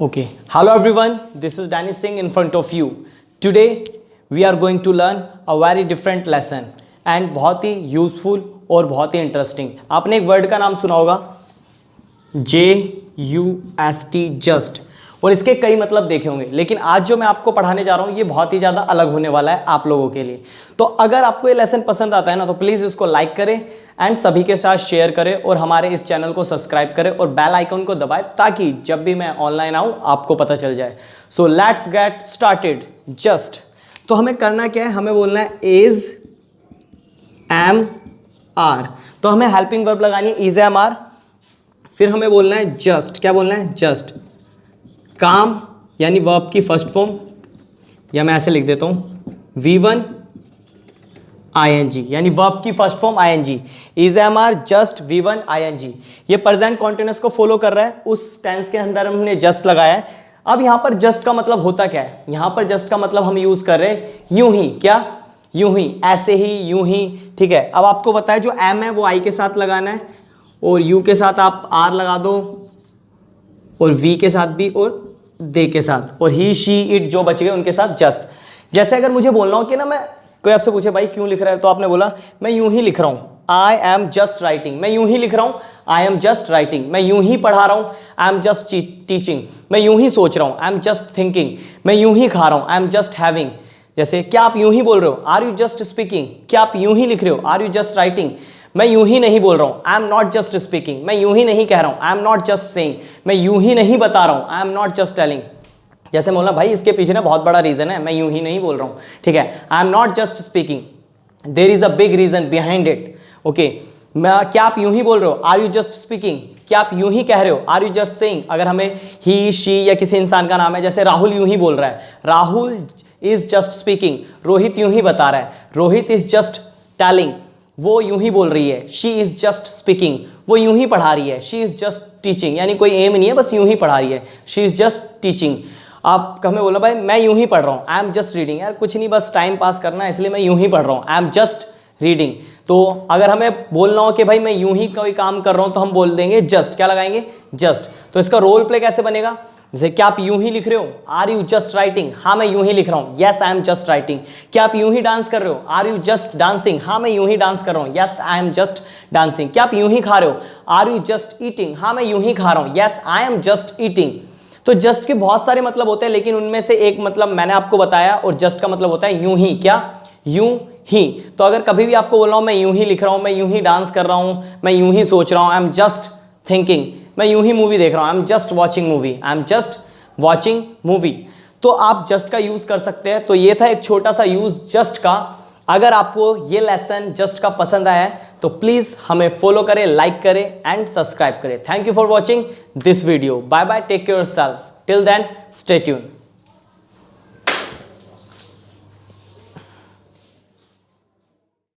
Okay, hello everyone, this is Danny Singh in front of you. Today we are going to learn a very different lesson and बहुत ही useful और बहुत ही interesting. आपने एक word का नाम सुना होगा JUST जस्ट, और इसके कई मतलब देखे होंगे, लेकिन आज जो मैं आपको पढ़ाने जा रहा हूँ ये बहुत ही ज़्यादा अलग होने वाला है आप लोगों के लिए. तो अगर आपको ये लेसन पसंद आता है ना तो प्लीज़ इसको लाइक करें एंड सभी के साथ शेयर करें और हमारे इस चैनल को सब्सक्राइब करें और बेल आइकन को दबाएं ताकि जब भी मैं ऑनलाइन आऊँ आपको पता चल जाए. So let's get started. Just तो हमें करना क्या है, हमें बोलना है इज एम आर. तो हमें हेल्पिंग वर्ब लगानी है इज एम आर. फिर हमें बोलना है जस्ट. क्या बोलना है? जस्ट. काम यानी वर्ब की फर्स्ट फॉर्म, या मैं ऐसे लिख देता हूं V1 ING यानी वर्ब की first form ING. Is am are just V1 ING. ये प्रेजेंट कॉन्टिन्यूअस को फॉलो कर रहा है, उस टेंस के अंदर हमने जस्ट लगाया है. अब यहां पर जस्ट का मतलब होता क्या है? यहां पर जस्ट का मतलब हम यूज कर रहे हैं यूं ही. क्या? यूं ही, ऐसे ही, यूं ही. ठीक है. अब आपको बताया जो एम है वो आई के साथ लगाना है और यू के साथ आप आर लगा दो और वी के साथ भी और दे के साथ, और ही शी इट जो बच गए उनके साथ जस्ट. जैसे अगर मुझे बोलना हो कि ना, मैं कोई आपसे पूछे भाई क्यों लिख रहा है, तो आपने बोला मैं यूं ही लिख रहा हूं. I am just writing. मैं यूं ही लिख रहा हूं. I am just writing. मैं यूं ही पढ़ा रहा हूं. I am just teaching. मैं यूं ही सोच रहा हूं. I am just thinking. मैं यूं ही खा रहा हूं. I am just having. जैसे क्या आप यूं ही बोल रहे हो? Are you just speaking. क्या आप यूं ही लिख रहे हो? Are you just writing. मैं यूं ही नहीं बोल रहा हूं. I am not just speaking. मैं यूं ही नहीं कह रहा हूं. I am not just saying. मैं यूं ही नहीं बता रहा हूं. I am not just telling. जैसे बोला भाई इसके पीछे ना बहुत बड़ा रीजन है, मैं यूं ही नहीं बोल रहा हूं. ठीक है. I am not just speaking, there is a big reason behind it. Okay. क्या आप यूं ही बोल रहे हो? Are you just speaking. क्या आप यूं ही कह रहे हो? Are you just saying. अगर हमें ही शी या किसी इंसान का नाम है, जैसे राहुल यूं ही बोल रहा है, Rahul is just speaking. Rohit यूं ही बता रहा है, रोहित इज जस्ट टेलिंग. वो यूं ही बोल रही है, शी इज जस्ट स्पीकिंग. वो यूं ही पढ़ा रही है, शी इज जस्ट टीचिंग. यानी कोई एम नहीं है, बस यूं ही पढ़ा रही है, शी इज जस्ट टीचिंग. आप हमें बोला भाई मैं यूं ही पढ़ रहा हूँ, आई एम जस्ट रीडिंग. यार कुछ नहीं, बस टाइम पास करना है इसलिए मैं यूं ही पढ़ रहा हूँ, आई एम जस्ट रीडिंग. तो अगर हमें बोलना हो कि भाई मैं यूं ही कोई काम कर रहा हूँ तो हम बोल देंगे जस्ट. क्या लगाएंगे? जस्ट. तो इसका रोल प्ले कैसे बनेगा? जैसे क्या आप यूं ही लिख रहे हो? Are you just writing. हाँ मैं यूं ही लिख रहा हूँ. Yes I am just writing. क्या आप यूं ही डांस कर रहे हो? Are you just dancing. हाँ मैं यूं ही डांस कर रहा हूँ. Yes I am just dancing. क्या आप यूं ही खा रहे हो? Are you just eating. हाँ मैं यूं ही खा रहा हूँ. Yes I am just eating. तो जस्ट के बहुत सारे मतलब होते हैं, लेकिन उनमें से एक मतलब मैंने आपको बताया, और जस्ट का मतलब होता है यूं ही. क्या? यूं ही. तो अगर कभी भी आपको बोल रहा हूं मैं यूं ही लिख रहा हूं, मैं यूं ही डांस कर रहा हूं, मैं यूं ही सोच रहा हूं, आई एम जस्ट थिंकिंग. मैं यूं ही मूवी देख रहा हूं, I am just watching movie. I am just watching movie. तो आप जस्ट का यूज कर सकते हैं. तो ये था एक छोटा सा यूज जस्ट का. अगर आपको ये लेसन जस्ट का पसंद आया है तो प्लीज हमें फॉलो करें, लाइक करें एंड सब्सक्राइब करें. Thank you for watching this video. Bye bye. Take care yourself. Till then stay tuned.